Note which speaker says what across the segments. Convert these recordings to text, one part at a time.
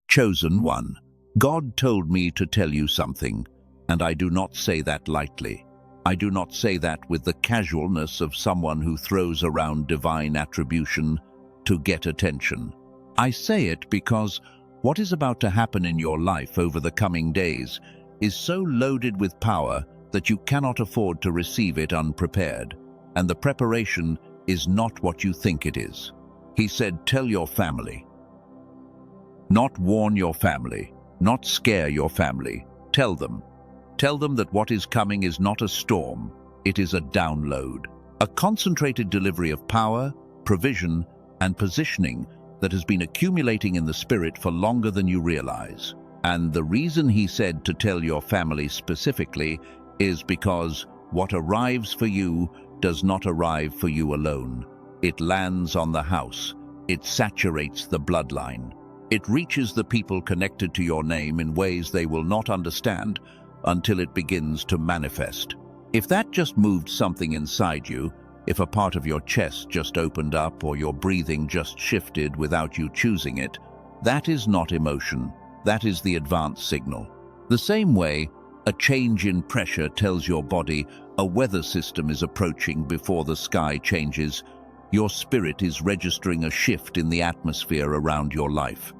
Speaker 1: Chosen one, God told me to tell you something, and I do not say that lightly. I do not say that with the casualness of someone who throws around divine attribution to get attention. I say it because what is about to happen in your life over the coming days is so loaded with power that you cannot afford to receive it unprepared, and the preparation is not what you think it is. He said, tell your family. Not warn your family, not scare your family. Tell them. Tell them that what is coming is not a storm, it is a download. A concentrated delivery of power, provision, and positioning that has been accumulating in the spirit for longer than you realize. And the reason he said to tell your family specifically is because what arrives for you does not arrive for you alone. It lands on the house. It saturates the bloodline. It reaches the people connected to your name in ways they will not understand until it begins to manifest. If that just moved something inside you, if a part of your chest just opened up or your breathing just shifted without you choosing it, that is not emotion. That is the advance signal. The same way, a change in pressure tells your body a weather system is approaching before the sky changes. Your spirit is registering a shift in the atmosphere around your life,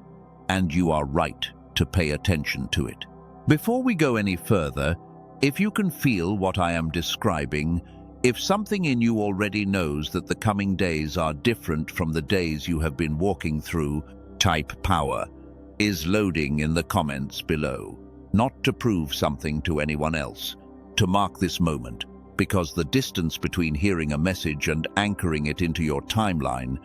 Speaker 1: and you are right to pay attention to it. Before we go any further, if you can feel what I am describing, if something in you already knows that the coming days are different from the days you have been walking through, type power is loading in the comments below. Not to prove something to anyone else, to mark this moment, because the distance between hearing a message and anchoring it into your timeline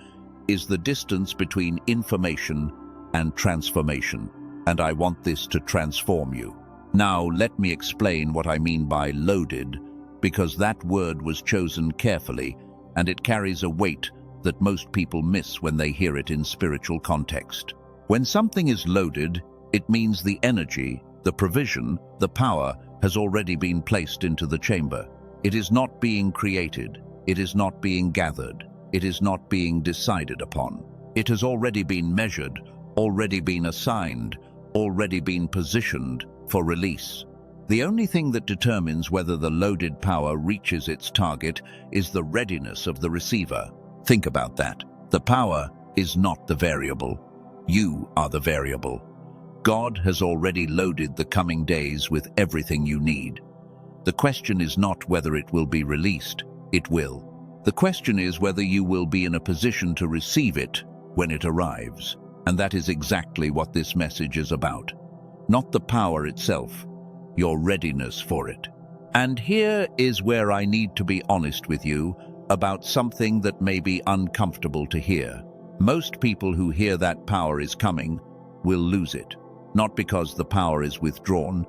Speaker 1: is the distance between information and transformation, and I want this to transform you. Now, let me explain what I mean by loaded, because that word was chosen carefully, and it carries a weight that most people miss when they hear it in spiritual context. When something is loaded, it means the energy, the provision, the power has already been placed into the chamber. It is not being created. It is not being gathered. It is not being decided upon. It has already been measured, already been assigned, already been positioned for release. The only thing that determines whether the loaded power reaches its target is the readiness of the receiver. Think about that. The power is not the variable. You are the variable. God has already loaded the coming days with everything you need. The question is not whether it will be released. It will. The question is whether you will be in a position to receive it when it arrives. And that is exactly what this message is about. Not the power itself, your readiness for it. And here is where I need to be honest with you about something that may be uncomfortable to hear. Most people who hear that power is coming will lose it. Not because the power is withdrawn,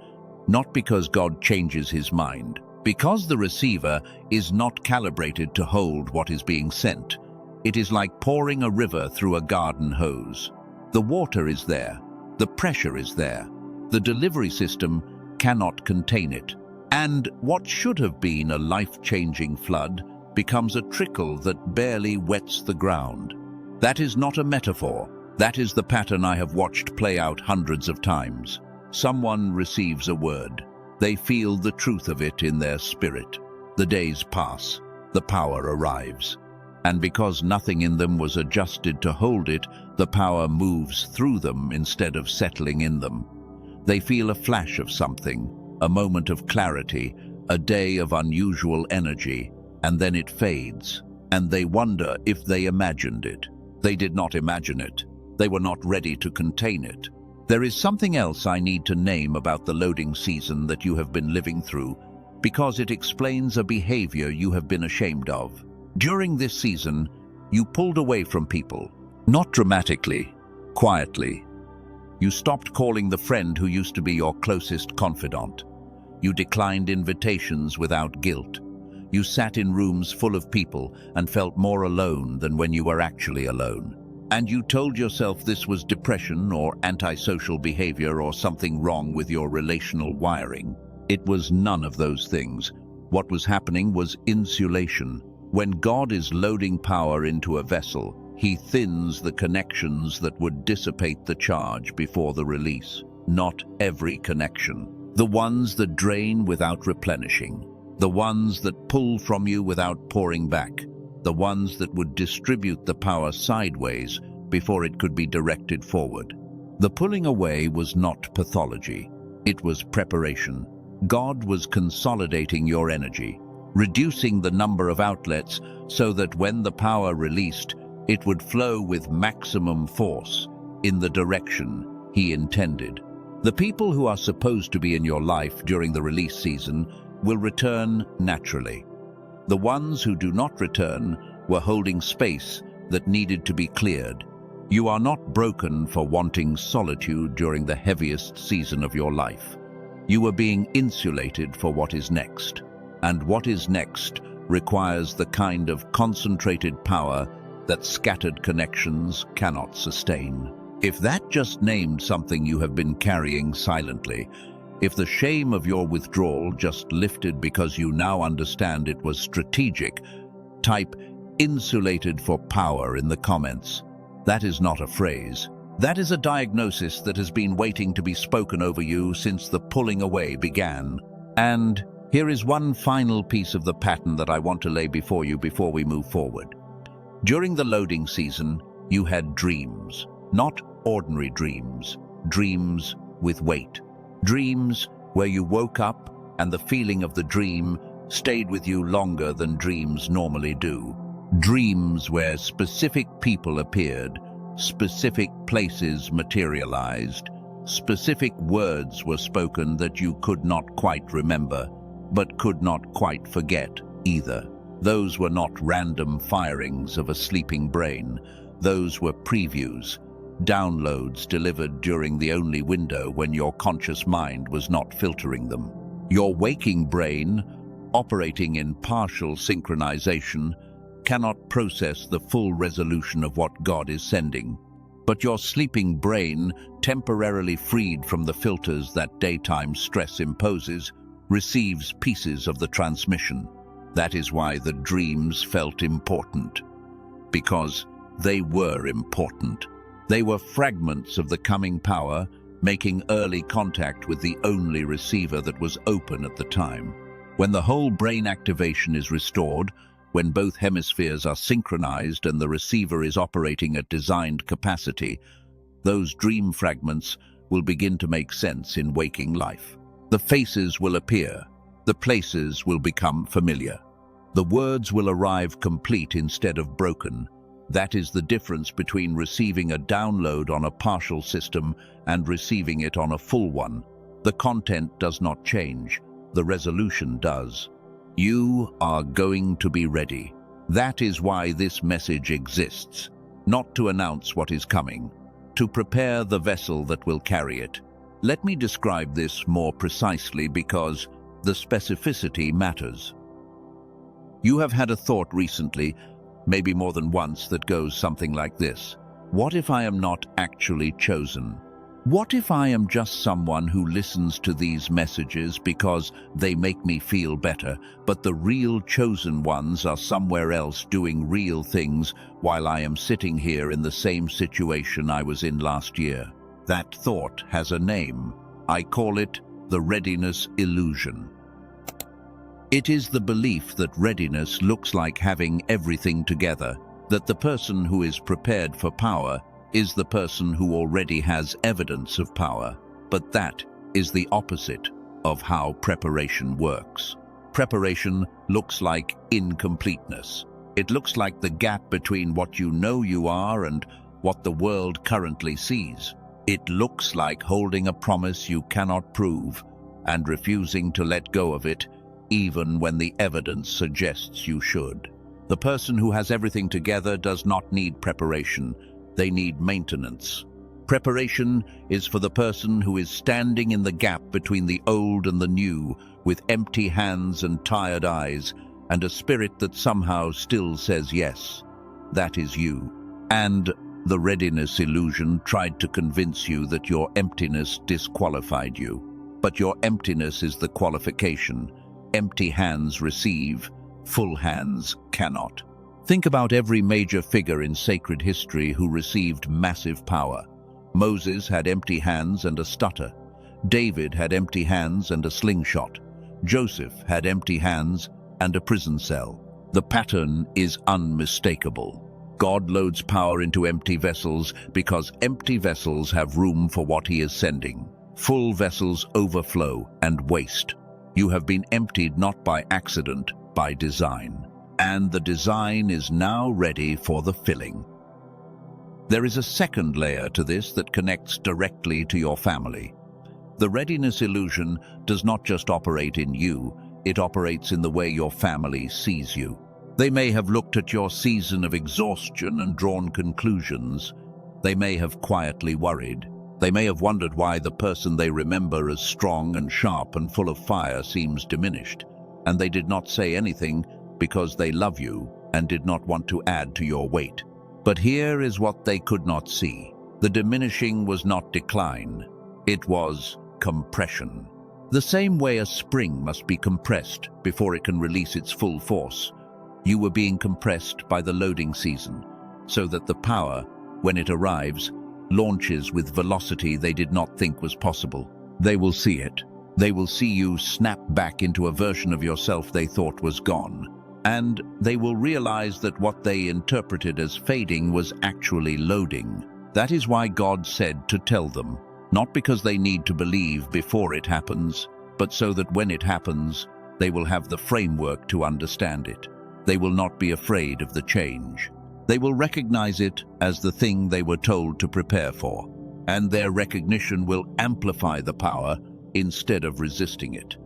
Speaker 1: not because God changes his mind, because the receiver is not calibrated to hold what is being sent. It is like pouring a river through a garden hose. The water is there, the pressure is there, the delivery system cannot contain it. And what should have been a life-changing flood becomes a trickle that barely wets the ground. That is not a metaphor. That is the pattern I have watched play out hundreds of times. Someone receives a word. They feel the truth of it in their spirit. The days pass. The power arrives. And because nothing in them was adjusted to hold it, the power moves through them instead of settling in them. They feel a flash of something, a moment of clarity, a day of unusual energy, and then it fades, and they wonder if they imagined it. They did not imagine it. They were not ready to contain it. There is something else I need to name about the loading season that you have been living through, because it explains a behavior you have been ashamed of. During this season, you pulled away from people, not dramatically, quietly. You stopped calling the friend who used to be your closest confidant. You declined invitations without guilt. You sat in rooms full of people and felt more alone than when you were actually alone. And you told yourself this was depression or antisocial behavior or something wrong with your relational wiring. It was none of those things. What was happening was insulation. When God is loading power into a vessel, he thins the connections that would dissipate the charge before the release. Not every connection. The ones that drain without replenishing. The ones that pull from you without pouring back. The ones that would distribute the power sideways before it could be directed forward. The pulling away was not pathology. It was preparation. God was consolidating your energy, reducing the number of outlets so that when the power released, it would flow with maximum force in the direction he intended. The people who are supposed to be in your life during the release season will return naturally. The ones who do not return were holding space that needed to be cleared. You are not broken for wanting solitude during the heaviest season of your life. You are being insulated for what is next. And what is next requires the kind of concentrated power that scattered connections cannot sustain. If that just named something you have been carrying silently, if the shame of your withdrawal just lifted because you now understand it was strategic, type "insulated for power" in the comments. That is not a phrase. That is a diagnosis that has been waiting to be spoken over you since the pulling away began. And here is one final piece of the pattern that I want to lay before you before we move forward. During the loading season, you had dreams. Not ordinary dreams. Dreams with weight. Dreams where you woke up and the feeling of the dream stayed with you longer than dreams normally do. Dreams where specific people appeared, specific places materialized, specific words were spoken that you could not quite remember, but could not quite forget either. Those were not random firings of a sleeping brain. Those were previews, downloads delivered during the only window when your conscious mind was not filtering them. Your waking brain, operating in partial synchronization, cannot process the full resolution of what God is sending. But your sleeping brain, temporarily freed from the filters that daytime stress imposes, receives pieces of the transmission. That is why the dreams felt important. Because they were important. They were fragments of the coming power, making early contact with the only receiver that was open at the time. When the whole brain activation is restored, when both hemispheres are synchronized and the receiver is operating at designed capacity, those dream fragments will begin to make sense in waking life. The faces will appear. The places will become familiar. The words will arrive complete instead of broken. That is the difference between receiving a download on a partial system and receiving it on a full one. The content does not change. The resolution does. You are going to be ready. That is why this message exists. Not to announce what is coming, to prepare the vessel that will carry it. Let me describe this more precisely because the specificity matters. You have had a thought recently, maybe more than once, that goes something like this. What if I am not actually chosen? What if I am just someone who listens to these messages because they make me feel better, but the real chosen ones are somewhere else doing real things while I am sitting here in the same situation I was in last year? That thought has a name. I call it the readiness illusion. It is the belief that readiness looks like having everything together, that the person who is prepared for power is the person who already has evidence of power. But that is the opposite of how preparation works. Preparation looks like incompleteness. It looks like the gap between what you know you are and what the world currently sees. It looks like holding a promise you cannot prove and refusing to let go of it even when the evidence suggests you should. The person who has everything together does not need preparation. They need maintenance. Preparation is for the person who is standing in the gap between the old and the new, with empty hands and tired eyes, and a spirit that somehow still says yes. That is you. And the readiness illusion tried to convince you that your emptiness disqualified you. But your emptiness is the qualification. Empty hands receive, full hands cannot. Think about every major figure in sacred history who received massive power. Moses had empty hands and a stutter. David had empty hands and a slingshot. Joseph had empty hands and a prison cell. The pattern is unmistakable. God loads power into empty vessels because empty vessels have room for what he is sending. Full vessels overflow and waste. You have been emptied not by accident, by design. And the design is now ready for the filling. There is a second layer to this that connects directly to your family. The readiness illusion does not just operate in you, it operates in the way your family sees you. They may have looked at your season of exhaustion and drawn conclusions. They may have quietly worried. They may have wondered why the person they remember as strong and sharp and full of fire seems diminished. And they did not say anything because they love you and did not want to add to your weight. But here is what they could not see. The diminishing was not decline. It was compression. The same way a spring must be compressed before it can release its full force. You were being compressed by the loading season, so that the power, when it arrives, launches with velocity they did not think was possible. They will see it. They will see you snap back into a version of yourself they thought was gone. And they will realize that what they interpreted as fading was actually loading. That is why God said to tell them, not because they need to believe before it happens, but so that when it happens, they will have the framework to understand it. They will not be afraid of the change. They will recognize it as the thing they were told to prepare for, and their recognition will amplify the power instead of resisting it.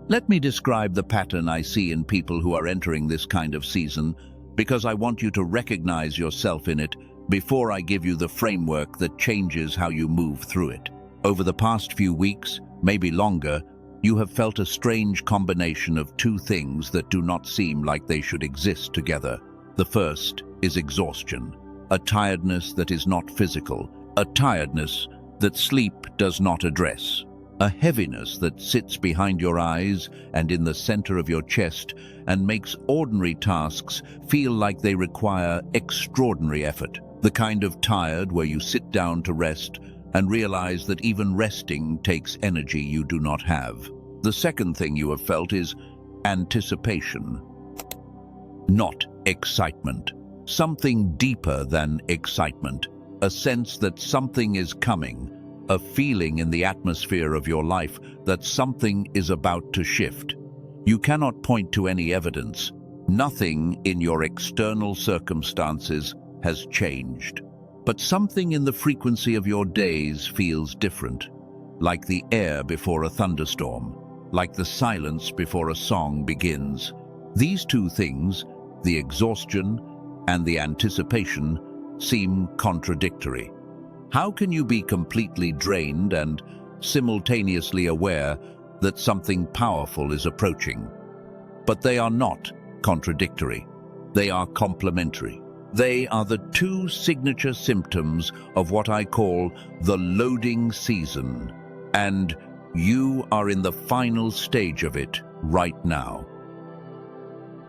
Speaker 1: Let me describe the pattern I see in people who are entering this kind of season, because I want you to recognize yourself in it before I give you the framework that changes how you move through it. Over the past few weeks, maybe longer, you have felt a strange combination of two things that do not seem like they should exist together. The first is exhaustion, a tiredness that is not physical, a tiredness that sleep does not address, a heaviness that sits behind your eyes and in the center of your chest and makes ordinary tasks feel like they require extraordinary effort. The kind of tired where you sit down to rest and realize that even resting takes energy you do not have. The second thing you have felt is anticipation, not excitement. Something deeper than excitement, a sense that something is coming, a feeling in the atmosphere of your life that something is about to shift. You cannot point to any evidence. Nothing in your external circumstances has changed. But something in the frequency of your days feels different, like the air before a thunderstorm, like the silence before a song begins. These two things, the exhaustion and the anticipation, seem contradictory. How can you be completely drained and simultaneously aware that something powerful is approaching? But they are not contradictory. They are complementary. They are the two signature symptoms of what I call the loading season, and you are in the final stage of it right now.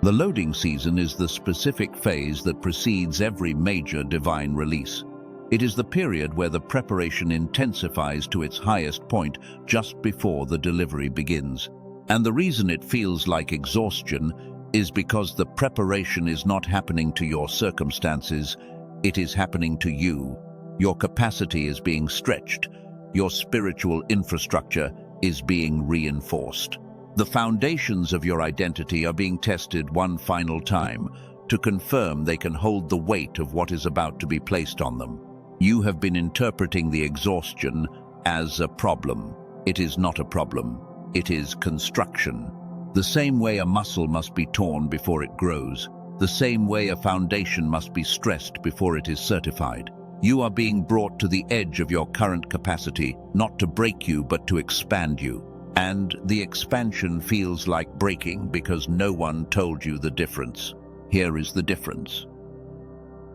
Speaker 1: The loading season is the specific phase that precedes every major divine release. It is the period where the preparation intensifies to its highest point just before the delivery begins. And the reason it feels like exhaustion is because the preparation is not happening to your circumstances, it is happening to you. Your capacity is being stretched. Your spiritual infrastructure is being reinforced. The foundations of your identity are being tested one final time to confirm they can hold the weight of what is about to be placed on them. You have been interpreting the exhaustion as a problem. It is not a problem. It is construction. The same way a muscle must be torn before it grows, the same way a foundation must be stressed before it is certified. You are being brought to the edge of your current capacity, not to break you, but to expand you. And the expansion feels like breaking because no one told you the difference. Here is the difference.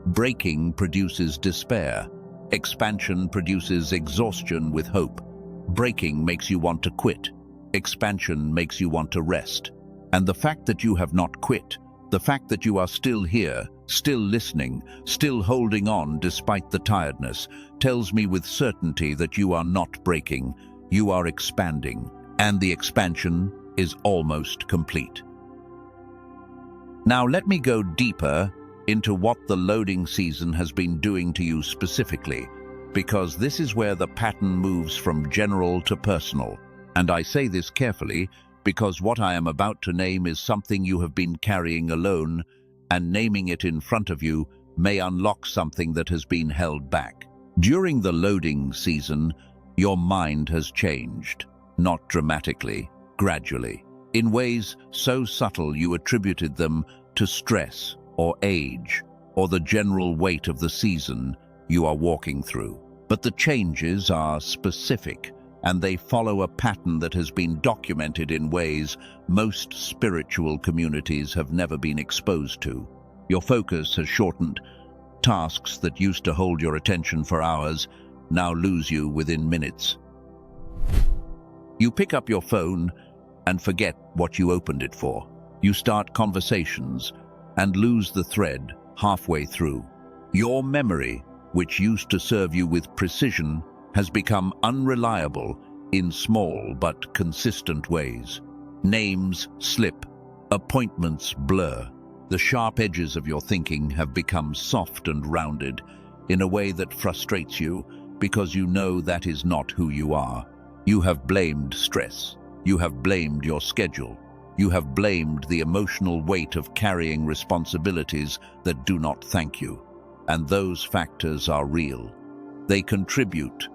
Speaker 1: Breaking produces despair. Expansion produces exhaustion with hope. Breaking makes you want to quit. Expansion makes you want to rest. And the fact that you have not quit, The fact that you are still here, still listening, still holding on despite the tiredness, tells me with certainty that you are not breaking, you are expanding, and the expansion is almost complete. Now let me go deeper into what the loading season has been doing to you specifically, because this is where the pattern moves from general to personal. And I say this carefully because what I am about to name is something you have been carrying alone, and naming it in front of you may unlock something that has been held back. During the loading season, your mind has changed, not dramatically, gradually, in ways so subtle you attributed them to stress or age or the general weight of the season you are walking through. But the changes are specific, and they follow a pattern that has been documented in ways most spiritual communities have never been exposed to. Your focus has shortened. Tasks that used to hold your attention for hours now lose you within minutes. You pick up your phone and forget what you opened it for. You start conversations and lose the thread halfway through. Your memory, which used to serve you with precision, has become unreliable in small but consistent ways. Names slip, appointments blur. The sharp edges of your thinking have become soft and rounded in a way that frustrates you because you know that is not who you are. You have blamed stress. You have blamed your schedule. You have blamed the emotional weight of carrying responsibilities that do not thank you. And those factors are real. They contribute,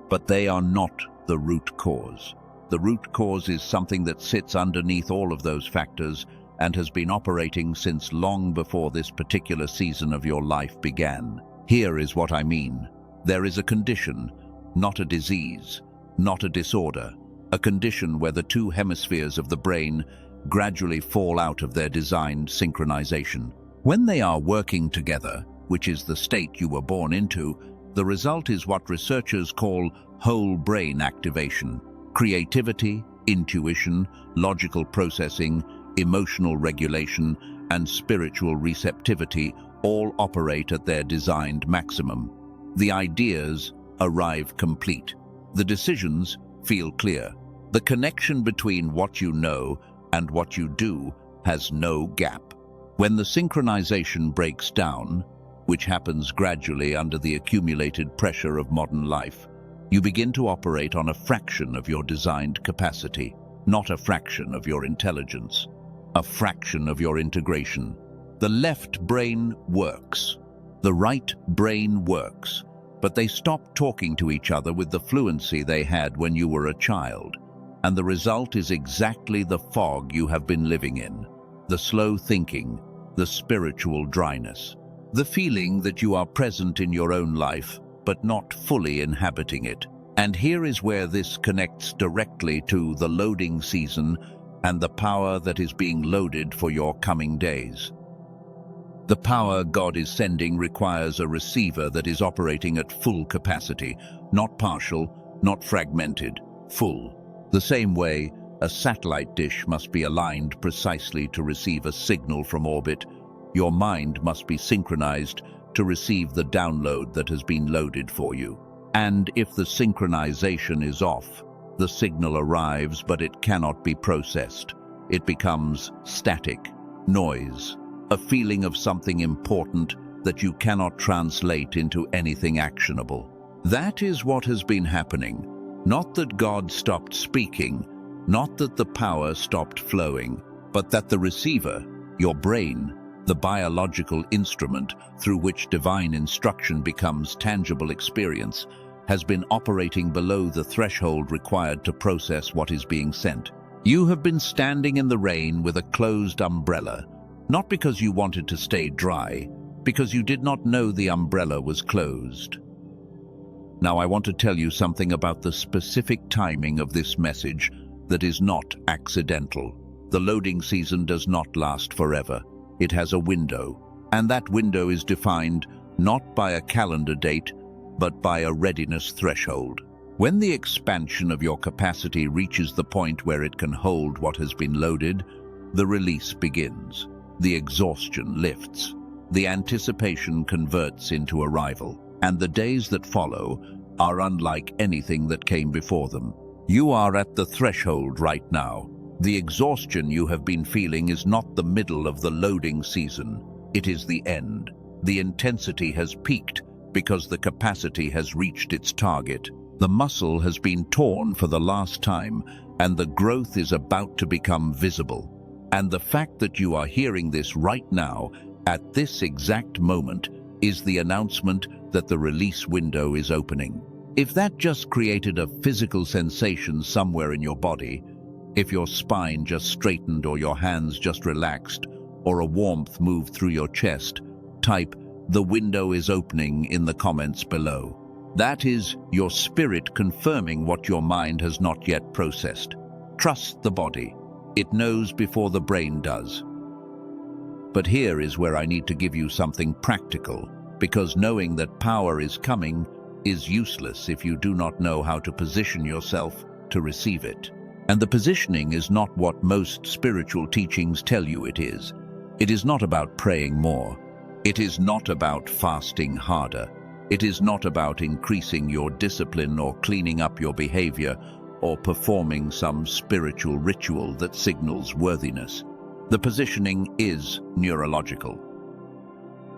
Speaker 1: but they are not the root cause. The root cause is something that sits underneath all of those factors and has been operating since long before this particular season of your life began. Here is what I mean. There is a condition, not a disease, not a disorder, a condition where the two hemispheres of the brain gradually fall out of their designed synchronization. When they are working together, which is the state you were born into, the result is what researchers call whole brain activation. Creativity, intuition, logical processing, emotional regulation, and spiritual receptivity all operate at their designed maximum. The ideas arrive complete. The decisions feel clear. The connection between what you know and what you do has no gap. When the synchronization breaks down, which happens gradually under the accumulated pressure of modern life, you begin to operate on a fraction of your designed capacity, not a fraction of your intelligence, a fraction of your integration. The left brain works. The right brain works, but they stop talking to each other with the fluency they had when you were a child. And the result is exactly the fog you have been living in. The slow thinking, the spiritual dryness. The feeling that you are present in your own life, but not fully inhabiting it. And here is where this connects directly to the loading season and the power that is being loaded for your coming days. The power God is sending requires a receiver that is operating at full capacity, not partial, not fragmented, full. The same way, a satellite dish must be aligned precisely to receive a signal from orbit. Your mind must be synchronized to receive the download that has been loaded for you. And if the synchronization is off, the signal arrives, but it cannot be processed. It becomes static, noise, a feeling of something important that you cannot translate into anything actionable. That is what has been happening. Not that God stopped speaking, not that the power stopped flowing, but that the receiver, your brain, the biological instrument through which divine instruction becomes tangible experience, has been operating below the threshold required to process what is being sent. You have been standing in the rain with a closed umbrella, not because you wanted to stay dry, because you did not know the umbrella was closed. Now I want to tell you something about the specific timing of this message that is not accidental. The loading season does not last forever. It has a window, and that window is defined not by a calendar date, but by a readiness threshold. When the expansion of your capacity reaches the point where it can hold what has been loaded, the release begins. the exhaustion lifts. The anticipation converts into arrival, and the days that follow are unlike anything that came before them. You are at the threshold right now. The exhaustion you have been feeling is not the middle of the loading season. It is the end. The intensity has peaked because the capacity has reached its target. The muscle has been torn for the last time, and the growth is about to become visible. And the fact that you are hearing this right now, at this exact moment, is the announcement that the release window is opening. If that just created a physical sensation somewhere in your body, if your spine just straightened or your hands just relaxed, or a warmth moved through your chest, type "the window is opening" in the comments below. That is your spirit confirming what your mind has not yet processed. Trust the body. It knows before the brain does. But here is where I need to give you something practical, because knowing that power is coming is useless if you do not know how to position yourself to receive it. And the positioning is not what most spiritual teachings tell you it is. It is not about praying more. It is not about fasting harder. It is not about increasing your discipline or cleaning up your behavior or performing some spiritual ritual that signals worthiness. The positioning is neurological.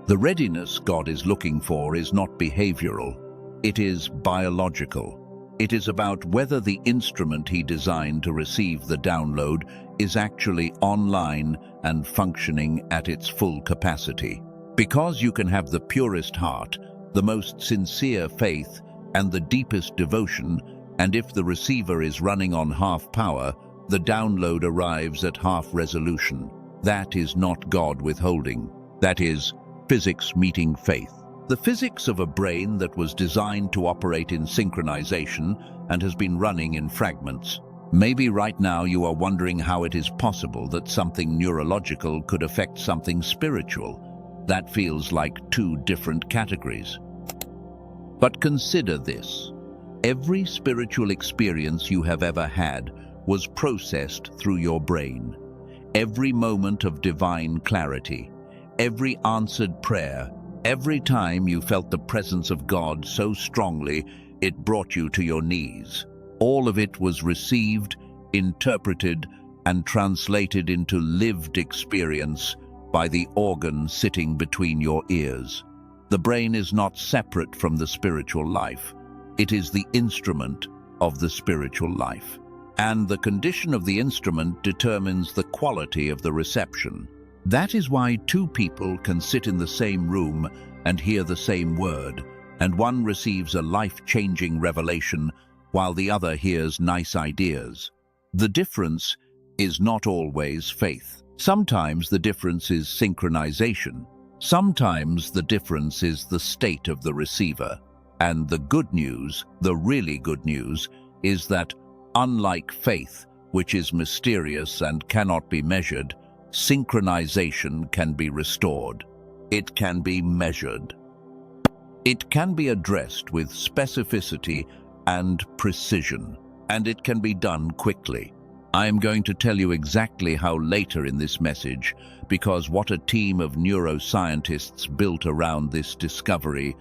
Speaker 1: The readiness God is looking for is not behavioral. It is biological. It is about whether the instrument He designed to receive the download is actually online and functioning at its full capacity. Because you can have the purest heart, the most sincere faith, and the deepest devotion, and if the receiver is running on half power, the download arrives at half resolution. That is not God withholding. That is physics meeting faith. The physics of a brain that was designed to operate in synchronization and has been running in fragments. Maybe right now you are wondering how it is possible that something neurological could affect something spiritual. That feels like two different categories. But consider this. Every spiritual experience you have ever had was processed through your brain. Every moment of divine clarity, every answered prayer, every time you felt the presence of God so strongly it brought you to your knees. All of it was received, interpreted, and translated into lived experience by the organ sitting between your ears. The brain is not separate from the spiritual life. It is the instrument of the spiritual life. And the condition of the instrument determines the quality of the reception. That is why two people can sit in the same room and hear the same word, and one receives a life-changing revelation while the other hears nice ideas. The difference is not always faith. Sometimes the difference is synchronization. Sometimes the difference is the state of the receiver. And the good news, the really good news, is that unlike faith, which is mysterious and cannot be measured, synchronization can be restored. It can be measured. It can be addressed with specificity and precision, and it can be done quickly. I am going to tell you exactly how later in this message, because what a team of neuroscientists built around this discovery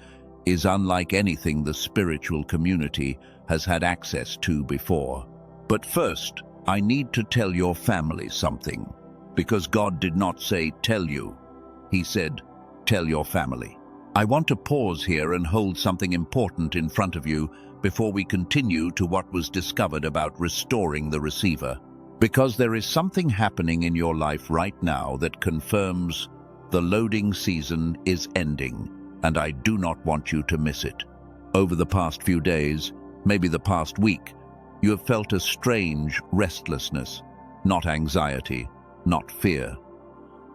Speaker 1: is unlike anything the spiritual community has had access to before. But first, I need to tell your family something, because God did not say tell you. He said, tell your family. I want to pause here and hold something important in front of you before we continue to what was discovered about restoring the receiver. Because there is something happening in your life right now that confirms the loading season is ending, and I do not want you to miss it. Over the past few days, maybe the past week, you have felt a strange restlessness, not anxiety, not fear.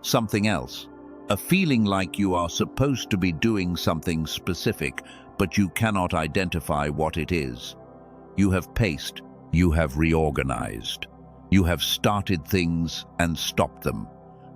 Speaker 1: Something else, a feeling like you are supposed to be doing something specific, but you cannot identify what it is. You have paced, you have reorganized. You have started things and stopped them.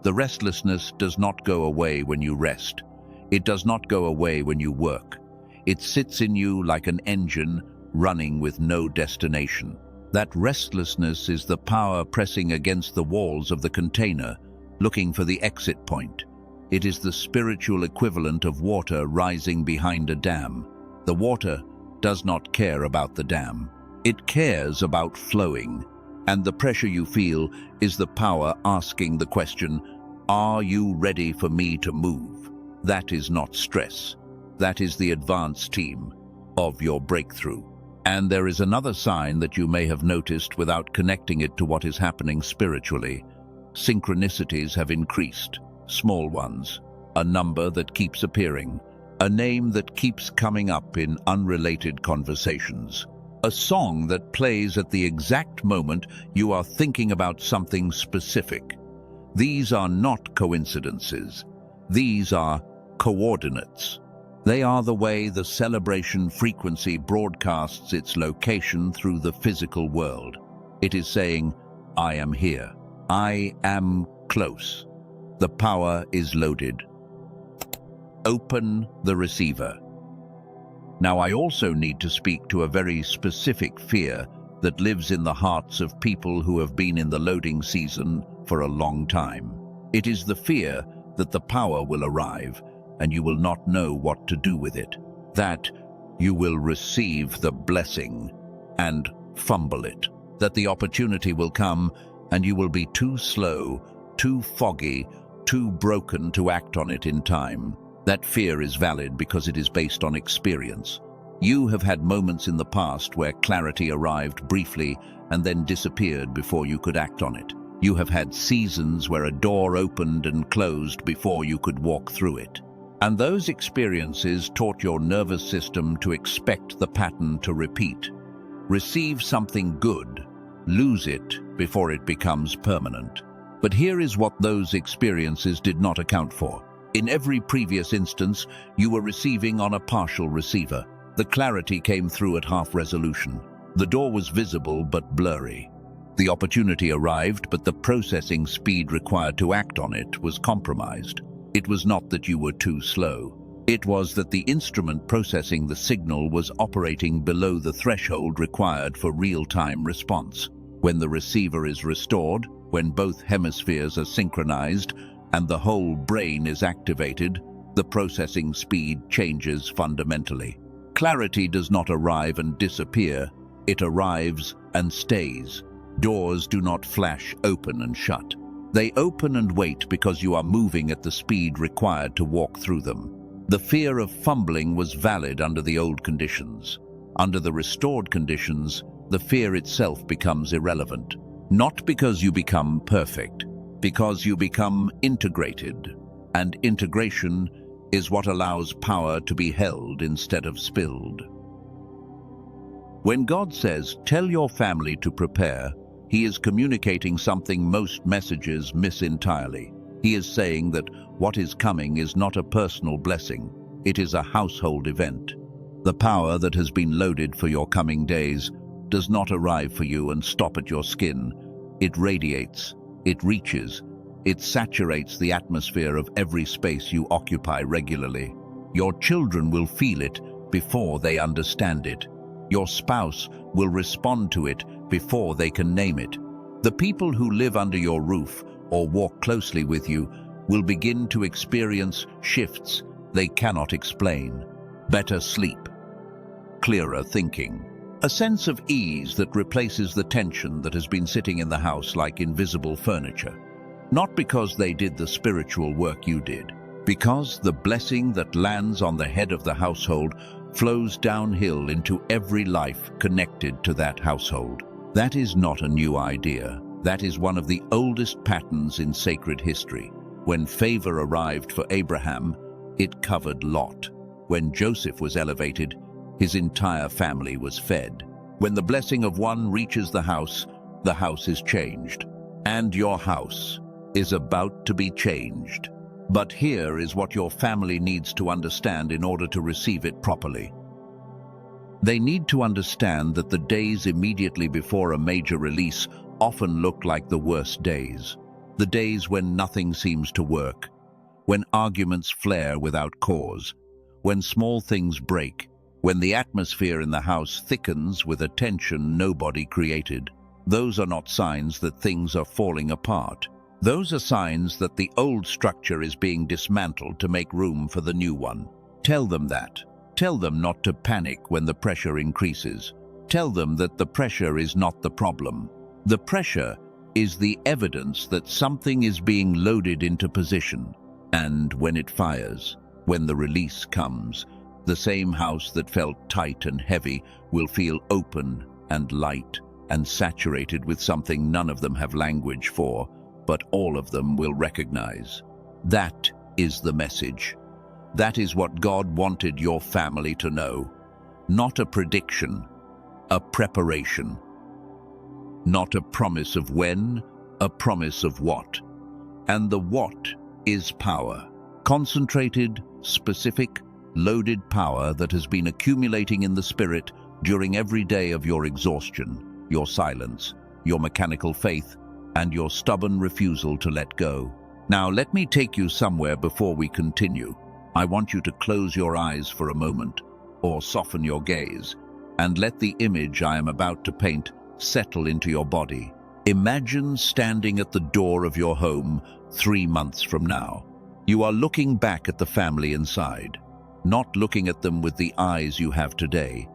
Speaker 1: The restlessness does not go away when you rest. It does not go away when you work. It sits in you like an engine running with no destination. That restlessness is the power pressing against the walls of the container, looking for the exit point. It is the spiritual equivalent of water rising behind a dam. The water does not care about the dam. It cares about flowing. And the pressure you feel is the power asking the question, are you ready for me to move? That is not stress. That is the advance team of your breakthrough. And there is another sign that you may have noticed without connecting it to what is happening spiritually. Synchronicities have increased, small ones, a number that keeps appearing, a name that keeps coming up in unrelated conversations, a song that plays at the exact moment you are thinking about something specific. These are not coincidences. These are coordinates. They are the way the celebration frequency broadcasts its location through the physical world. It is saying, I am here. I am close. The power is loaded. Open the receiver. Now, I also need to speak to a very specific fear that lives in the hearts of people who have been in the loading season for a long time. It is the fear that the power will arrive and you will not know what to do with it, that you will receive the blessing and fumble it, that the opportunity will come and you will be too slow, too foggy, too broken to act on it in time. That fear is valid because it is based on experience. You have had moments in the past where clarity arrived briefly and then disappeared before you could act on it. You have had seasons where a door opened and closed before you could walk through it. And those experiences taught your nervous system to expect the pattern to repeat. Receive something good, lose it before it becomes permanent. But here is what those experiences did not account for. In every previous instance, you were receiving on a partial receiver. The clarity came through at half resolution. The door was visible but blurry. The opportunity arrived, but the processing speed required to act on it was compromised. It was not that you were too slow. It was that the instrument processing the signal was operating below the threshold required for real-time response. When the receiver is restored, when both hemispheres are synchronized, and the whole brain is activated, the processing speed changes fundamentally. Clarity does not arrive and disappear. It arrives and stays. Doors do not flash open and shut. They open and wait because you are moving at the speed required to walk through them. The fear of fumbling was valid under the old conditions. Under the restored conditions, the fear itself becomes irrelevant. Not because you become perfect, because you become integrated. And integration is what allows power to be held instead of spilled. When God says, tell your family to prepare, He is communicating something most messages miss entirely. He is saying that what is coming is not a personal blessing. It is a household event. The power that has been loaded for your coming days does not arrive for you and stop at your skin. It radiates, it reaches, it saturates the atmosphere of every space you occupy regularly. Your children will feel it before they understand it. Your spouse will respond to it before they can name it. The people who live under your roof or walk closely with you will begin to experience shifts they cannot explain. Better sleep, clearer thinking, a sense of ease that replaces the tension that has been sitting in the house like invisible furniture. Not because they did the spiritual work you did, because the blessing that lands on the head of the household flows downhill into every life connected to that household. That is not a new idea. That is one of the oldest patterns in sacred history. When favor arrived for Abraham, it covered Lot. When Joseph was elevated, his entire family was fed. When the blessing of one reaches the house is changed. And your house is about to be changed. But here is what your family needs to understand in order to receive it properly. They need to understand that the days immediately before a major release often look like the worst days. The days when nothing seems to work, when arguments flare without cause, when small things break, when the atmosphere in the house thickens with a tension nobody created. Those are not signs that things are falling apart. Those are signs that the old structure is being dismantled to make room for the new one. Tell them that. Tell them not to panic when the pressure increases. Tell them that the pressure is not the problem. The pressure is the evidence that something is being loaded into position. And when it fires, when the release comes, the same house that felt tight and heavy will feel open and light and saturated with something none of them have language for, but all of them will recognize. That is the message. That is what God wanted your family to know. Not a prediction, a preparation. Not a promise of when, a promise of what. And the what is power. Concentrated, specific, loaded power that has been accumulating in the spirit during every day of your exhaustion, your silence, your mechanical faith, and your stubborn refusal to let go. Now let me take you somewhere before we continue. I want you to close your eyes for a moment, or soften your gaze, and let the image I am about to paint settle into your body. Imagine standing at the door of your home 3 months from now. You are looking back at the family inside, not looking at them with the eyes you have today,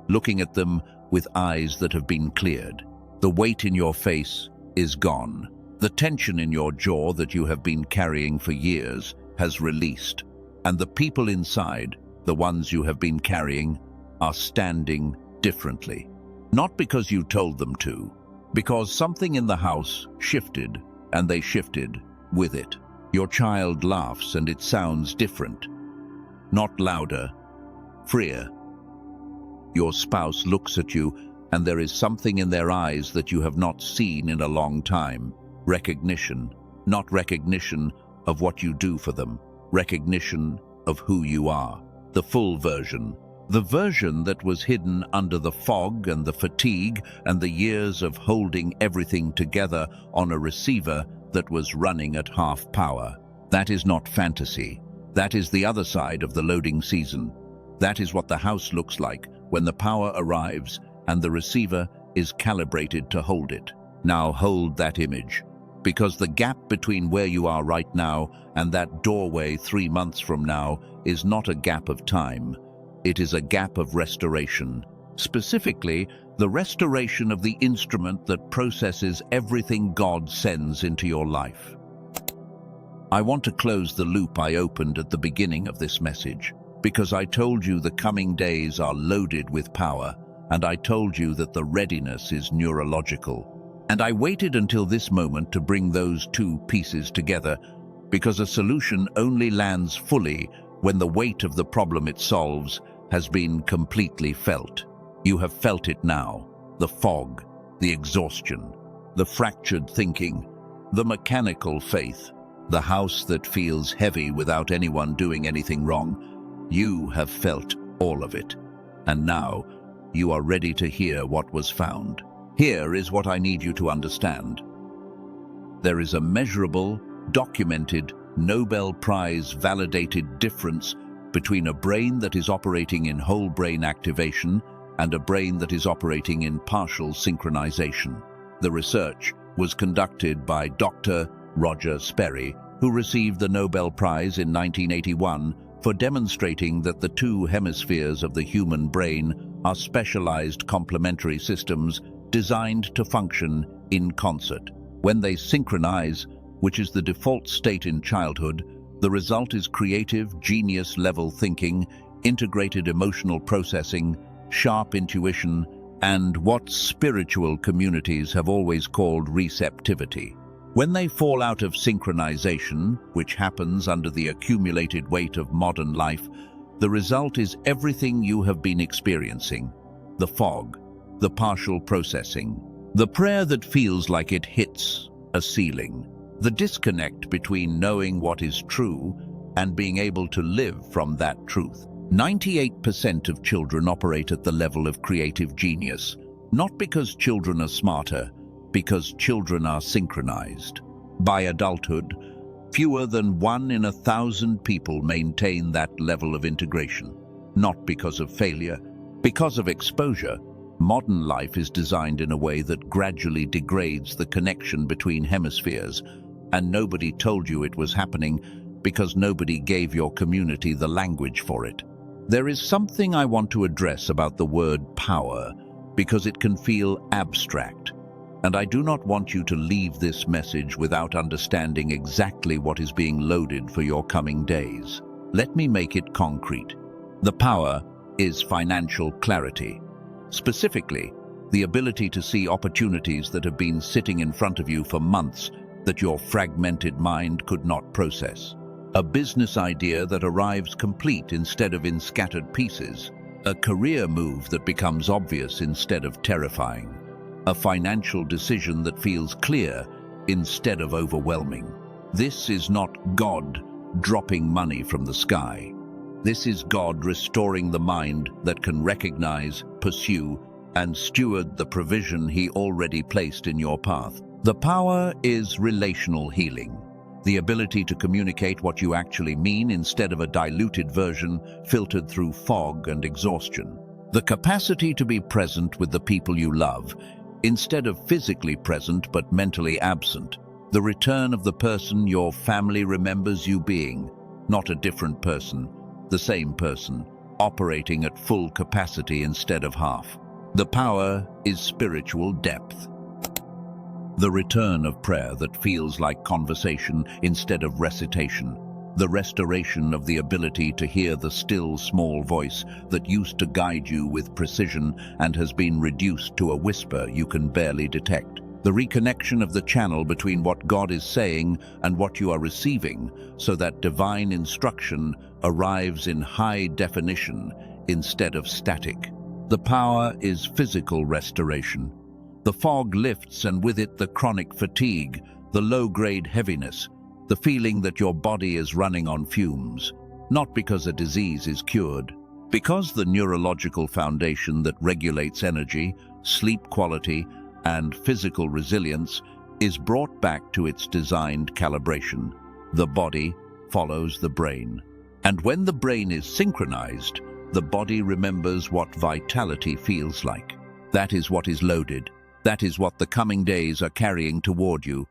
Speaker 1: looking at them with eyes that have been cleared. The weight in your face is gone. The tension in your jaw that you have been carrying for years has released, and the people inside, the ones you have been carrying, are standing differently. Not because you told them to, because something in the house shifted, and they shifted with it. Your child laughs and it sounds different. Not louder, freer. Your spouse looks at you and there is something in their eyes that you have not seen in a long time. Recognition, not recognition of what you do for them. Recognition of who you are. The full version. The version that was hidden under the fog and the fatigue and the years of holding everything together on a receiver that was running at half power. That is not fantasy. That is the other side of the loading season. That is what the house looks like when the power arrives and the receiver is calibrated to hold it. Now hold that image, because the gap between where you are right now and that doorway 3 months from now is not a gap of time. It is a gap of restoration. Specifically, the restoration of the instrument that processes everything God sends into your life. I want to close the loop I opened at the beginning of this message, because I told you the coming days are loaded with power, and I told you that the readiness is neurological. And I waited until this moment to bring those two pieces together, because a solution only lands fully when the weight of the problem it solves has been completely felt. You have felt it now. The fog, the exhaustion, the fractured thinking, the mechanical faith, the house that feels heavy without anyone doing anything wrong. You have felt all of it. And now you are ready to hear what was found. Here is what I need you to understand. There is a measurable, documented, Nobel Prize validated difference between a brain that is operating in whole brain activation and a brain that is operating in partial synchronization. The research was conducted by Dr. Roger Sperry, who received the Nobel Prize in 1981 for demonstrating that the two hemispheres of the human brain are specialized complementary systems designed to function in concert. When they synchronize, which is the default state in childhood, the result is creative, genius-level thinking, integrated emotional processing, sharp intuition, and what spiritual communities have always called receptivity. When they fall out of synchronization, which happens under the accumulated weight of modern life, the result is everything you have been experiencing. The fog, the partial processing, the prayer that feels like it hits a ceiling, the disconnect between knowing what is true and being able to live from that truth. 98% of children operate at the level of creative genius, not because children are smarter, because children are synchronized. By adulthood, fewer than 1 in 1,000 people maintain that level of integration, not because of failure, because of exposure. Modern life is designed in a way that gradually degrades the connection between hemispheres, and nobody told you it was happening because nobody gave your community the language for it. There is something I want to address about the word power because it can feel abstract, and I do not want you to leave this message without understanding exactly what is being loaded for your coming days. Let me make it concrete. The power is financial clarity. Specifically, the ability to see opportunities that have been sitting in front of you for months that your fragmented mind could not process. A business idea that arrives complete instead of in scattered pieces. A career move that becomes obvious instead of terrifying. A financial decision that feels clear instead of overwhelming. This is not God dropping money from the sky. This is God restoring the mind that can recognize, pursue, and steward the provision He already placed in your path. The power is relational healing. The ability to communicate what you actually mean instead of a diluted version filtered through fog and exhaustion. The capacity to be present with the people you love instead of physically present but mentally absent. The return of the person your family remembers you being, not a different person, the same person, operating at full capacity instead of half. The power is spiritual depth. The return of prayer that feels like conversation instead of recitation. The restoration of the ability to hear the still small voice that used to guide you with precision and has been reduced to a whisper you can barely detect. The reconnection of the channel between what God is saying and what you are receiving so that divine instruction arrives in high definition instead of static. The power is physical restoration. The fog lifts, and with it the chronic fatigue, the low-grade heaviness, the feeling that your body is running on fumes, not because a disease is cured, because the neurological foundation that regulates energy, sleep quality, and physical resilience is brought back to its designed calibration. The body follows the brain. And when the brain is synchronized, the body remembers what vitality feels like. That is what is loaded. That is what the coming days are carrying toward you,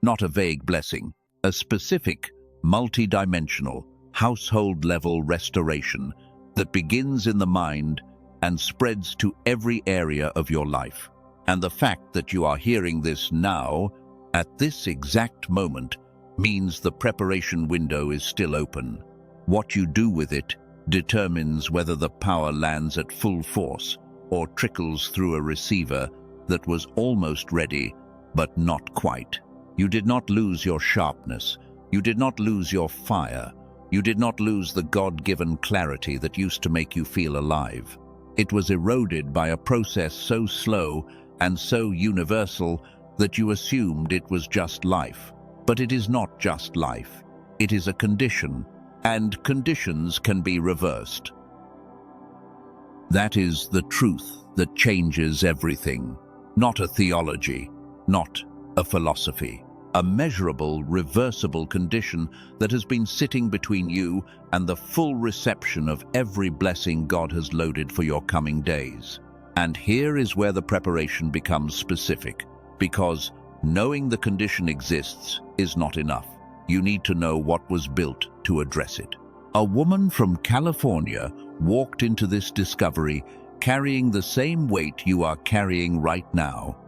Speaker 1: not a vague blessing, a specific, multi-dimensional, household-level restoration that begins in the mind and spreads to every area of your life. And the fact that you are hearing this now, at this exact moment, means the preparation window is still open. What you do with it determines whether the power lands at full force or trickles through a receiver that was almost ready, but not quite. You did not lose your sharpness. You did not lose your fire. You did not lose the God-given clarity that used to make you feel alive. It was eroded by a process so slow and so universal that you assumed it was just life. But it is not just life. It is a condition, and conditions can be reversed. That is the truth that changes everything. Not a theology, not a philosophy. A measurable, reversible condition that has been sitting between you and the full reception of every blessing God has loaded for your coming days. And here is where the preparation becomes specific, because knowing the condition exists is not enough. You need to know what was built to address it. A woman from California walked into this discovery carrying the same weight you are carrying right now.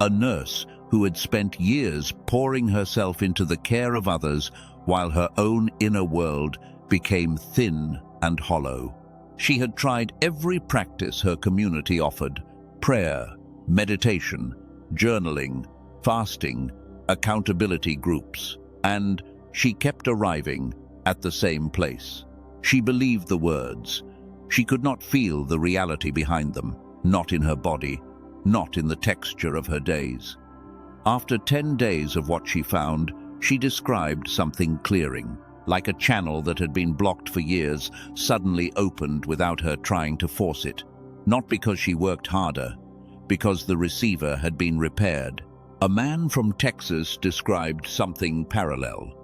Speaker 1: A nurse who had spent years pouring herself into the care of others while her own inner world became thin and hollow. She had tried every practice her community offered: prayer, meditation, journaling, fasting, accountability groups, and she kept arriving at the same place. She believed the words. She could not feel the reality behind them, not in her body, not in the texture of her days. After 10 days of what she found, she described something clearing, like a channel that had been blocked for years suddenly opened without her trying to force it. Not because she worked harder, because the receiver had been repaired. A man from Texas described something parallel.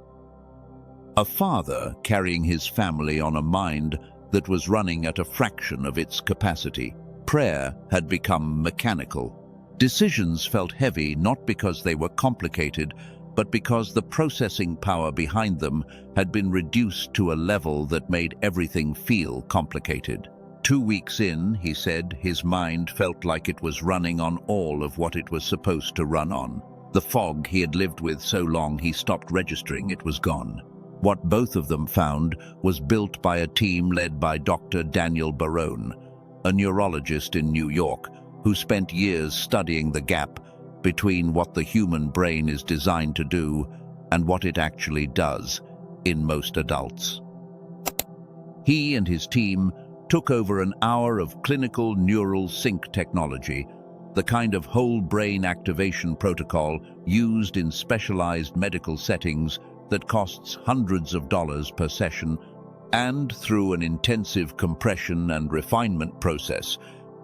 Speaker 1: A father carrying his family on a mind that was running at a fraction of its capacity. Prayer had become mechanical. Decisions felt heavy not because they were complicated, but because the processing power behind them had been reduced to a level that made everything feel complicated. 2 weeks in, he said, his mind felt like it was running on all of what it was supposed to run on. The fog he had lived with so long he stopped registering it was gone. What both of them found was built by a team led by Dr. Daniel Barone, a neurologist in New York who spent years studying the gap between what the human brain is designed to do and what it actually does in most adults. He and his team took over an hour of clinical neural sync technology, the kind of whole brain activation protocol used in specialized medical settings that costs hundreds of dollars per session, and through an intensive compression and refinement process,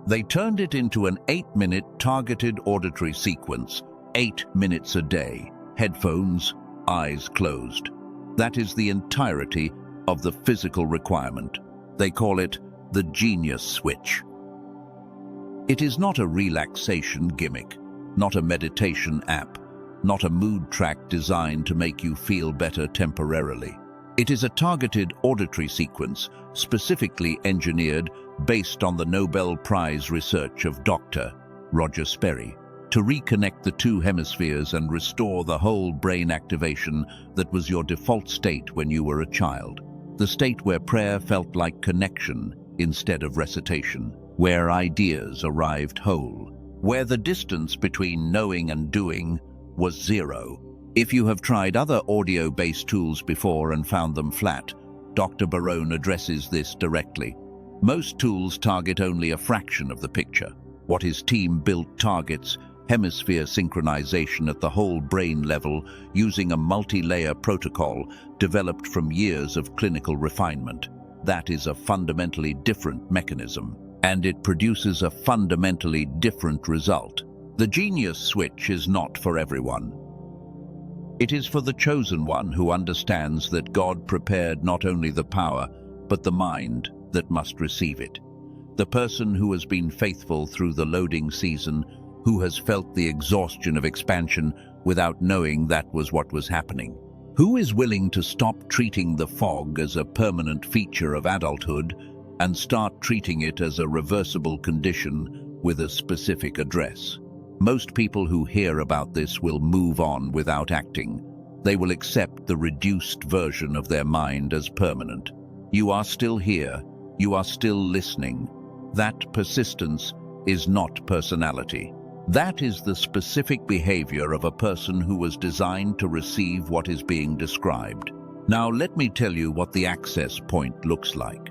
Speaker 1: they turned it into an 8-minute targeted auditory sequence, 8 minutes a day, headphones, eyes closed. That is the entirety of the physical requirement. They call it the genius switch. It is not a relaxation gimmick, not a meditation app, not a mood track designed to make you feel better temporarily. It is a targeted auditory sequence specifically engineered based on the Nobel Prize research of Dr. Roger Sperry to reconnect the two hemispheres and restore the whole brain activation that was your default state when you were a child. The state where prayer felt like connection instead of recitation, where ideas arrived whole, where the distance between knowing and doing was zero. If you have tried other audio-based tools before and found them flat, Dr. Barone addresses this directly. Most tools target only a fraction of the picture. What his team built targets hemisphere synchronization at the whole brain level using a multi-layer protocol developed from years of clinical refinement. That is a fundamentally different mechanism, and it produces a fundamentally different result. The genius switch is not for everyone. It is for the chosen one who understands that God prepared not only the power, but the mind that must receive it. The person who has been faithful through the loading season, who has felt the exhaustion of expansion without knowing that was what was happening. Who is willing to stop treating the fog as a permanent feature of adulthood and start treating it as a reversible condition with a specific address? Most people who hear about this will move on without acting. They will accept the reduced version of their mind as permanent. You are still here. You are still listening. That persistence is not personality. That is the specific behavior of a person who was designed to receive what is being described. Now let me tell you what the access point looks like.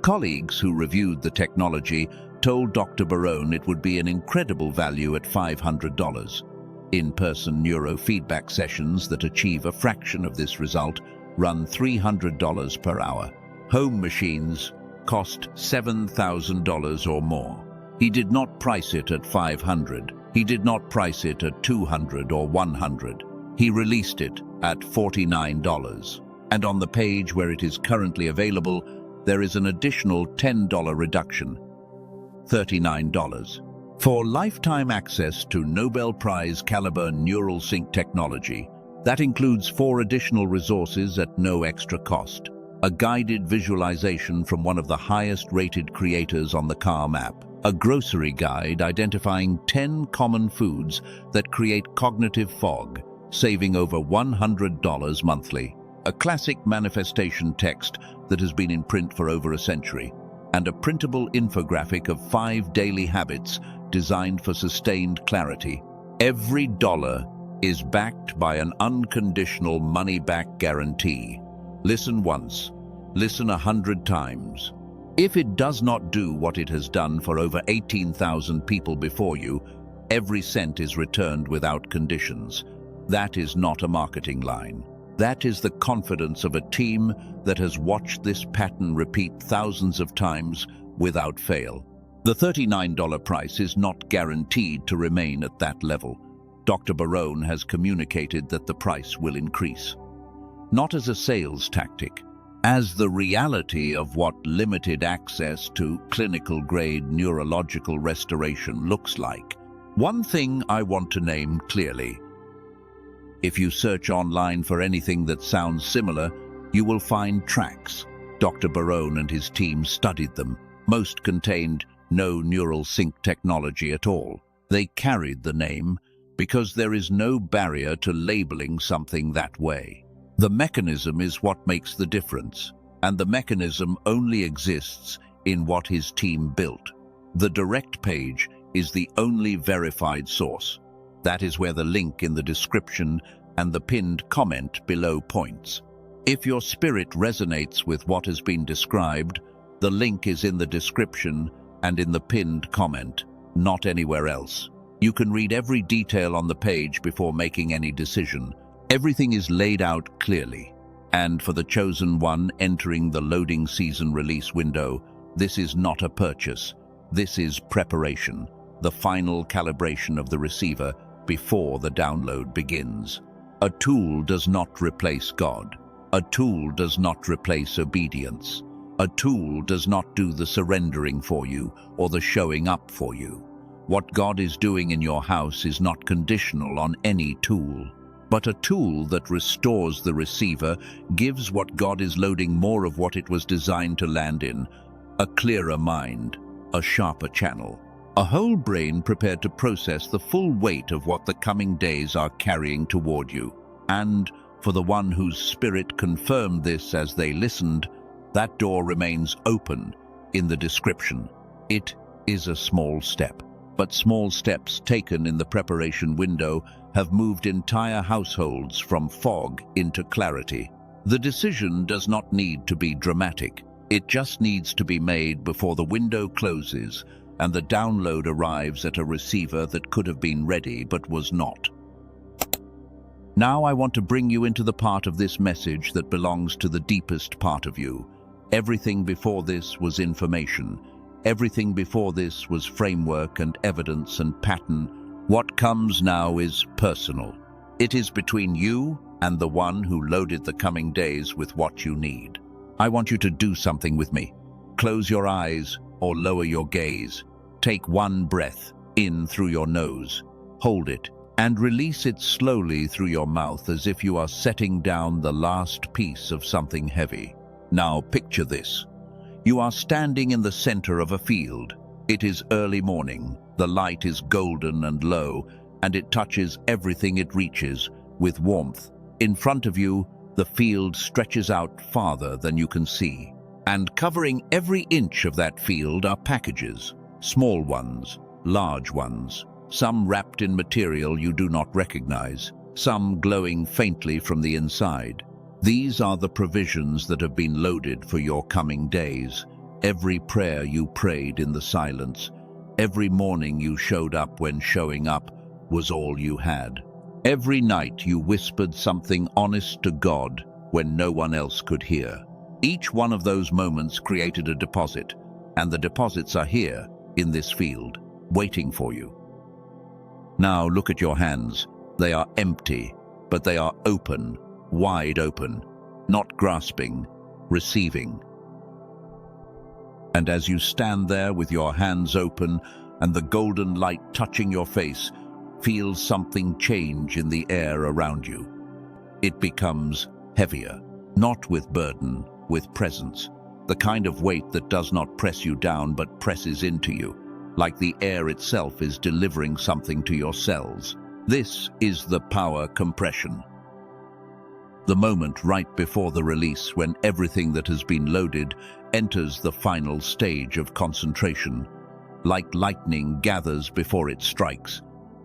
Speaker 1: Colleagues who reviewed the technology told Dr. Barone it would be an incredible value at $500. In-person neurofeedback sessions that achieve a fraction of this result run $300 per hour. Home machines cost $7,000 or more. He did not price it at $500. He did not price it at $200 or $100. He released it at $49. And on the page where it is currently available, there is an additional $10 reduction, $39. For lifetime access to Nobel Prize caliber neural sync technology, that includes 4 additional resources at no extra cost. A guided visualization from one of the highest rated creators on the Calm app. A grocery guide identifying 10 common foods that create cognitive fog, saving over $100 monthly. A classic manifestation text that has been in print for over a century. And a printable infographic of 5 daily habits designed for sustained clarity. Every dollar is backed by an unconditional money-back guarantee. Listen once, listen 100 times. If it does not do what it has done for over 18,000 people before you, every cent is returned without conditions. That is not a marketing line. That is the confidence of a team that has watched this pattern repeat thousands of times without fail. The $39 price is not guaranteed to remain at that level. Dr. Barone has communicated that the price will increase. Not as a sales tactic, as the reality of what limited access to clinical-grade neurological restoration looks like. One thing I want to name clearly: If you search online for anything that sounds similar, you will find tracks. Dr. Barone and his team studied them. Most contained no neural sync technology at all. They carried the name because there is no barrier to labeling something that way. The mechanism is what makes the difference, and the mechanism only exists in what his team built. The direct page is the only verified source. That is where the link in the description and the pinned comment below points. If your spirit resonates with what has been described, the link is in the description and in the pinned comment, not anywhere else. You can read every detail on the page before making any decision. Everything is laid out clearly. And for the chosen one entering the loading season release window, this is not a purchase. This is preparation, the final calibration of the receiver before the download begins. A tool does not replace God. A tool does not replace obedience. A tool does not do the surrendering for you or the showing up for you. What God is doing in your house is not conditional on any tool, but a tool that restores the receiver, gives what God is loading more of what it was designed to land in, a clearer mind, a sharper channel, a whole brain prepared to process the full weight of what the coming days are carrying toward you. And for the one whose spirit confirmed this as they listened, that door remains open in the description. It is a small step, but small steps taken in the preparation window have moved entire households from fog into clarity. The decision does not need to be dramatic. It just needs to be made before the window closes and the download arrives at a receiver that could have been ready but was not. Now I want to bring you into the part of this message that belongs to the deepest part of you. Everything before this was information. Everything before this was framework and evidence and pattern. What comes now is personal. It is between you and the one who loaded the coming days with what you need. I want you to do something with me. Close your eyes or lower your gaze. Take one breath in through your nose. Hold it and release it slowly through your mouth as if you are setting down the last piece of something heavy. Now picture this. You are standing in the center of a field. It is early morning. The light is golden and low, and it touches everything it reaches with warmth. In front of you, the field stretches out farther than you can see. And covering every inch of that field are packages. Small ones, large ones. Some wrapped in material you do not recognize, some glowing faintly from the inside. These are the provisions that have been loaded for your coming days. Every prayer you prayed in the silence, every morning you showed up when showing up was all you had. Every night you whispered something honest to God when no one else could hear. Each one of those moments created a deposit, and the deposits are here in this field, waiting for you. Now look at your hands. They are empty, but they are open, wide open, not grasping, receiving. And as you stand there with your hands open and the golden light touching your face, feel something change in the air around you. It becomes heavier, not with burden, with presence, the kind of weight that does not press you down but presses into you, like the air itself is delivering something to your cells. This is the power compression. The moment right before the release when everything that has been loaded enters the final stage of concentration. Like lightning gathers before it strikes,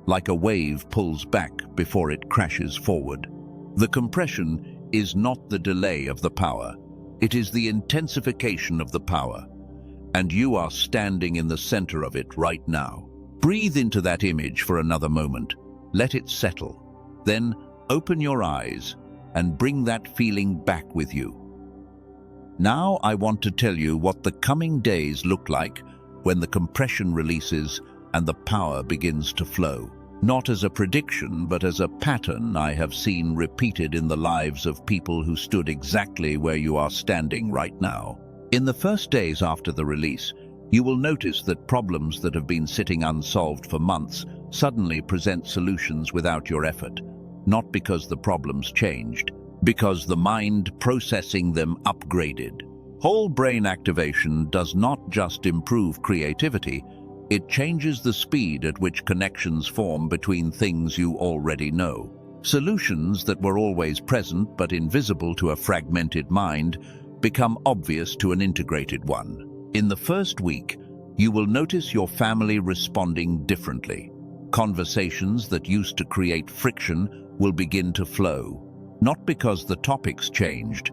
Speaker 1: like a wave pulls back before it crashes forward. The compression is not the delay of the power, it is the intensification of the power. And you are standing in the center of it right now. Breathe into that image for another moment. Let it settle. Then open your eyes and bring that feeling back with you. Now I want to tell you what the coming days look like when the compression releases and the power begins to flow. Not as a prediction, but as a pattern I have seen repeated in the lives of people who stood exactly where you are standing right now. In the first days after the release, you will notice that problems that have been sitting unsolved for months suddenly present solutions without your effort. not because the problems changed, because the mind processing them upgraded. Whole brain activation does not just improve creativity, it changes the speed at which connections form between things you already know. Solutions that were always present but invisible to a fragmented mind become obvious to an integrated one. In the first week, you will notice your family responding differently. Conversations that used to create friction will begin to flow, not because the topics changed,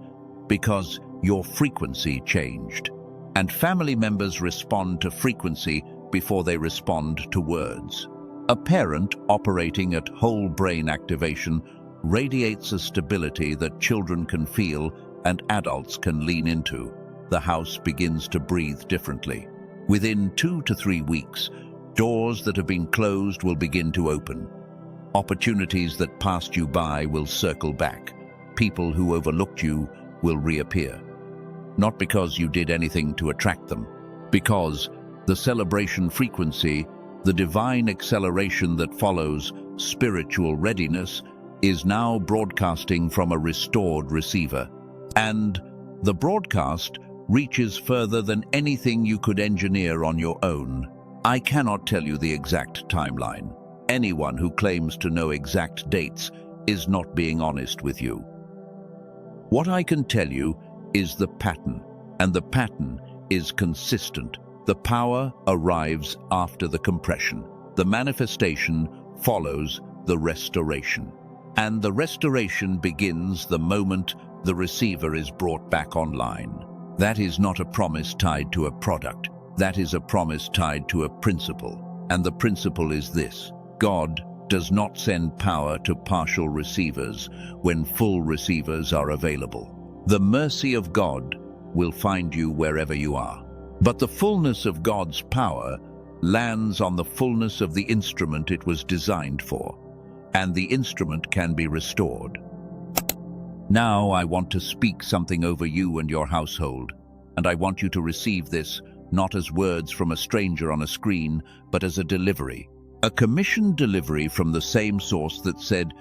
Speaker 1: because your frequency changed. And family members respond to frequency before they respond to words. A parent operating at whole brain activation radiates a stability that children can feel and adults can lean into. The house begins to breathe differently. Within 2 to 3 weeks, doors that have been closed will begin to open. Opportunities that passed you by will circle back. People who overlooked you will reappear. Not because you did anything to attract them, because the celebration frequency, the divine acceleration that follows spiritual readiness, is now broadcasting from a restored receiver. And the broadcast reaches further than anything you could engineer on your own. I cannot tell you the exact timeline. Anyone who claims to know exact dates is not being honest with you. What I can tell you is the pattern, and the pattern is consistent. The power arrives after the compression. The manifestation follows the restoration. And the restoration begins the moment the receiver is brought back online. That is not a promise tied to a product. That is a promise tied to a principle. And the principle is this: God does not send power to partial receivers when full receivers are available. The mercy of God will find you wherever you are. But the fullness of God's power lands on the fullness of the instrument it was designed for, and the instrument can be restored. Now I want to speak something over you and your household, and I want you to receive this not as words from a stranger on a screen, but as a delivery. A commissioned delivery from the same source that said,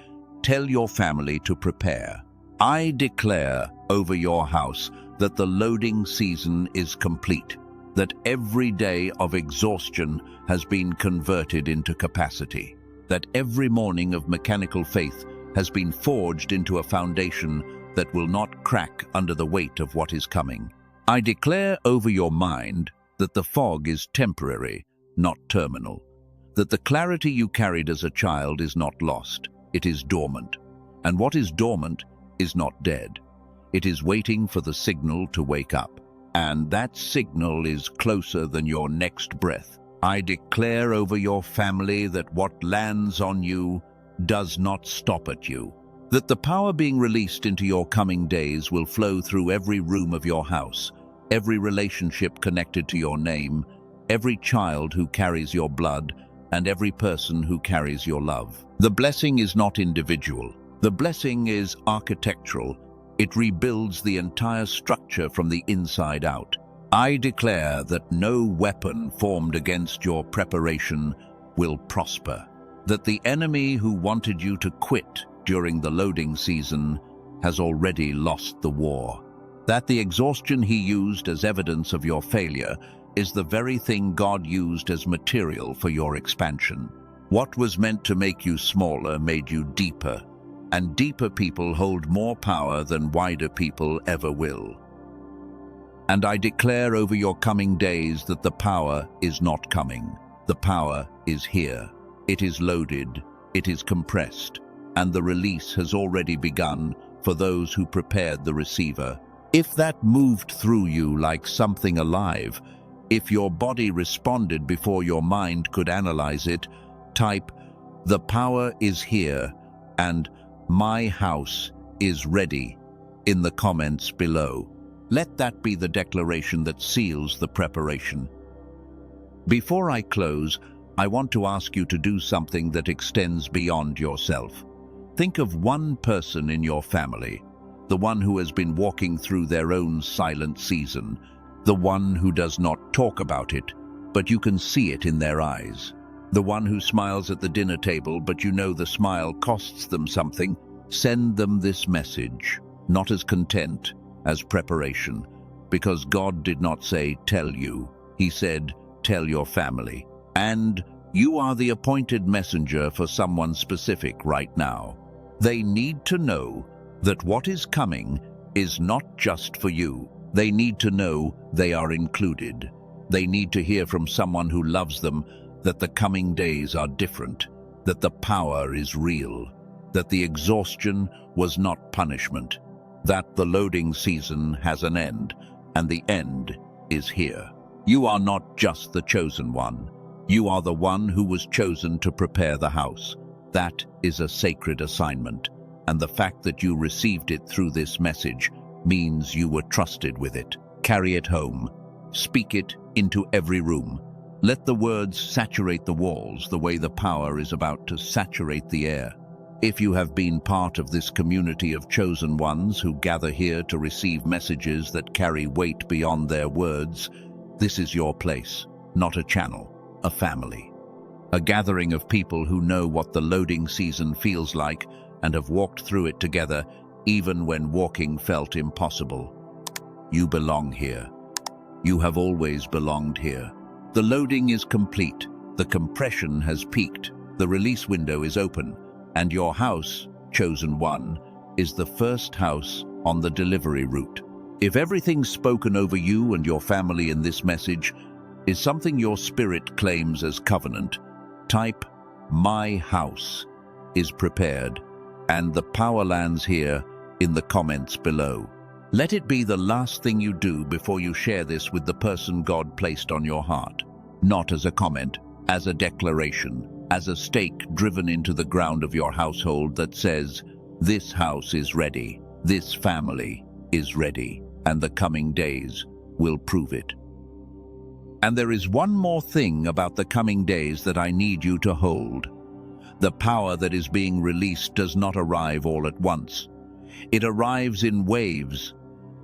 Speaker 1: "Tell your family to prepare." I declare over your house that the loading season is complete, that every day of exhaustion has been converted into capacity, that every morning of mechanical faith has been forged into a foundation that will not crack under the weight of what is coming. I declare over your mind that the fog is temporary, not terminal, that the clarity you carried as a child is not lost, it is dormant. And what is dormant is not dead. It is waiting for the signal to wake up. And that signal is closer than your next breath. I declare over your family that what lands on you does not stop at you. That the power being released into your coming days will flow through every room of your house, every relationship connected to your name, every child who carries your blood, and every person who carries your love. The blessing is not individual. The blessing is architectural. It rebuilds the entire structure from the inside out. I declare that no weapon formed against your preparation will prosper. That the enemy who wanted you to quit during the loading season has already lost the war. That the exhaustion he used as evidence of your failure is the very thing God used as material for your expansion. What was meant to make you smaller made you deeper, and deeper people hold more power than wider people ever will. And I declare over your coming days that the power is not coming. The power is here. It is loaded, it is compressed, and the release has already begun for those who prepared the receiver. If that moved through you like something alive, if your body responded before your mind could analyze it, type, "The power is here," and "My house is ready" in the comments below. Let that be the declaration that seals the preparation. Before I close, I want to ask you to do something that extends beyond yourself. Think of one person in your family, the one who has been walking through their own silent season, the one who does not talk about it, but you can see it in their eyes. The one who smiles at the dinner table, but you know the smile costs them something. Send them this message, not as content, as preparation, because God did not say, tell you. He said, tell your family. And you are the appointed messenger for someone specific right now. They need to know that what is coming is not just for you. They need to know they are included. They need to hear from someone who loves them that the coming days are different, that the power is real, that the exhaustion was not punishment, that the loading season has an end, and the end is here. You are not just the chosen one. You are the one who was chosen to prepare the house. That is a sacred assignment, and the fact that you received it through this message means you were trusted with it. Carry it home. Speak it into every room. Let the words saturate the walls the way the power is about to saturate the air. If you have been part of this community of chosen ones who gather here to receive messages that carry weight beyond their words, this is your place, not a channel, a family. A gathering of people who know what the loading season feels like and have walked through it together, even when walking felt impossible. You belong here. You have always belonged here. The loading is complete. The compression has peaked. The release window is open. And your house, chosen one, is the first house on the delivery route. If everything spoken over you and your family in this message is something your spirit claims as covenant, type, "My house is prepared," and the power lands here in the comments below. Let it be the last thing you do before you share this with the person God placed on your heart. Not as a comment, as a declaration, as a stake driven into the ground of your household that says, this house is ready, this family is ready, and the coming days will prove it. And there is one more thing about the coming days that I need you to hold. The power that is being released does not arrive all at once. It arrives in waves.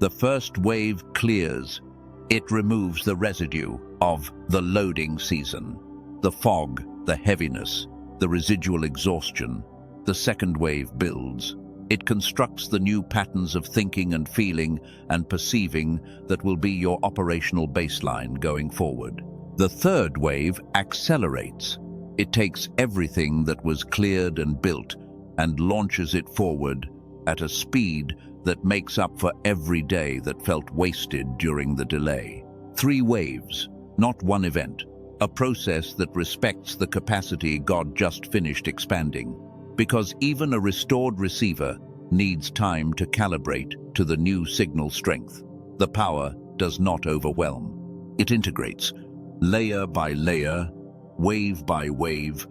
Speaker 1: The first wave clears. It removes the residue of the loading season, the fog, the heaviness, the residual exhaustion. The second wave builds. It constructs the new patterns of thinking and feeling and perceiving that will be your operational baseline going forward. The third wave accelerates. It takes everything that was cleared and built and launches it forward at a speed that makes up for every day that felt wasted during the delay. 3 waves, not one event. A process that respects the capacity God just finished expanding. Because even a restored receiver needs time to calibrate to the new signal strength. The power does not overwhelm. It integrates, layer by layer, wave by wave,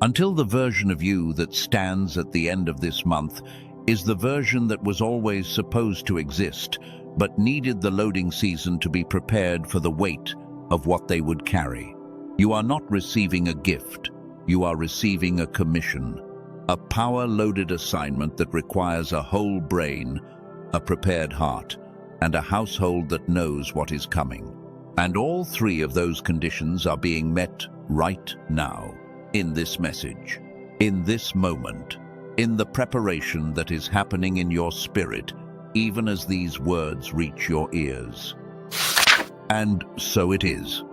Speaker 1: until the version of you that stands at the end of this month is the version that was always supposed to exist, but needed the loading season to be prepared for the weight of what they would carry. You are not receiving a gift. You are receiving a commission, a power-loaded assignment that requires a whole brain, a prepared heart, and a household that knows what is coming. And all 3 of those conditions are being met right now, in this message, in this moment, in the preparation that is happening in your spirit, even as these words reach your ears. And so it is.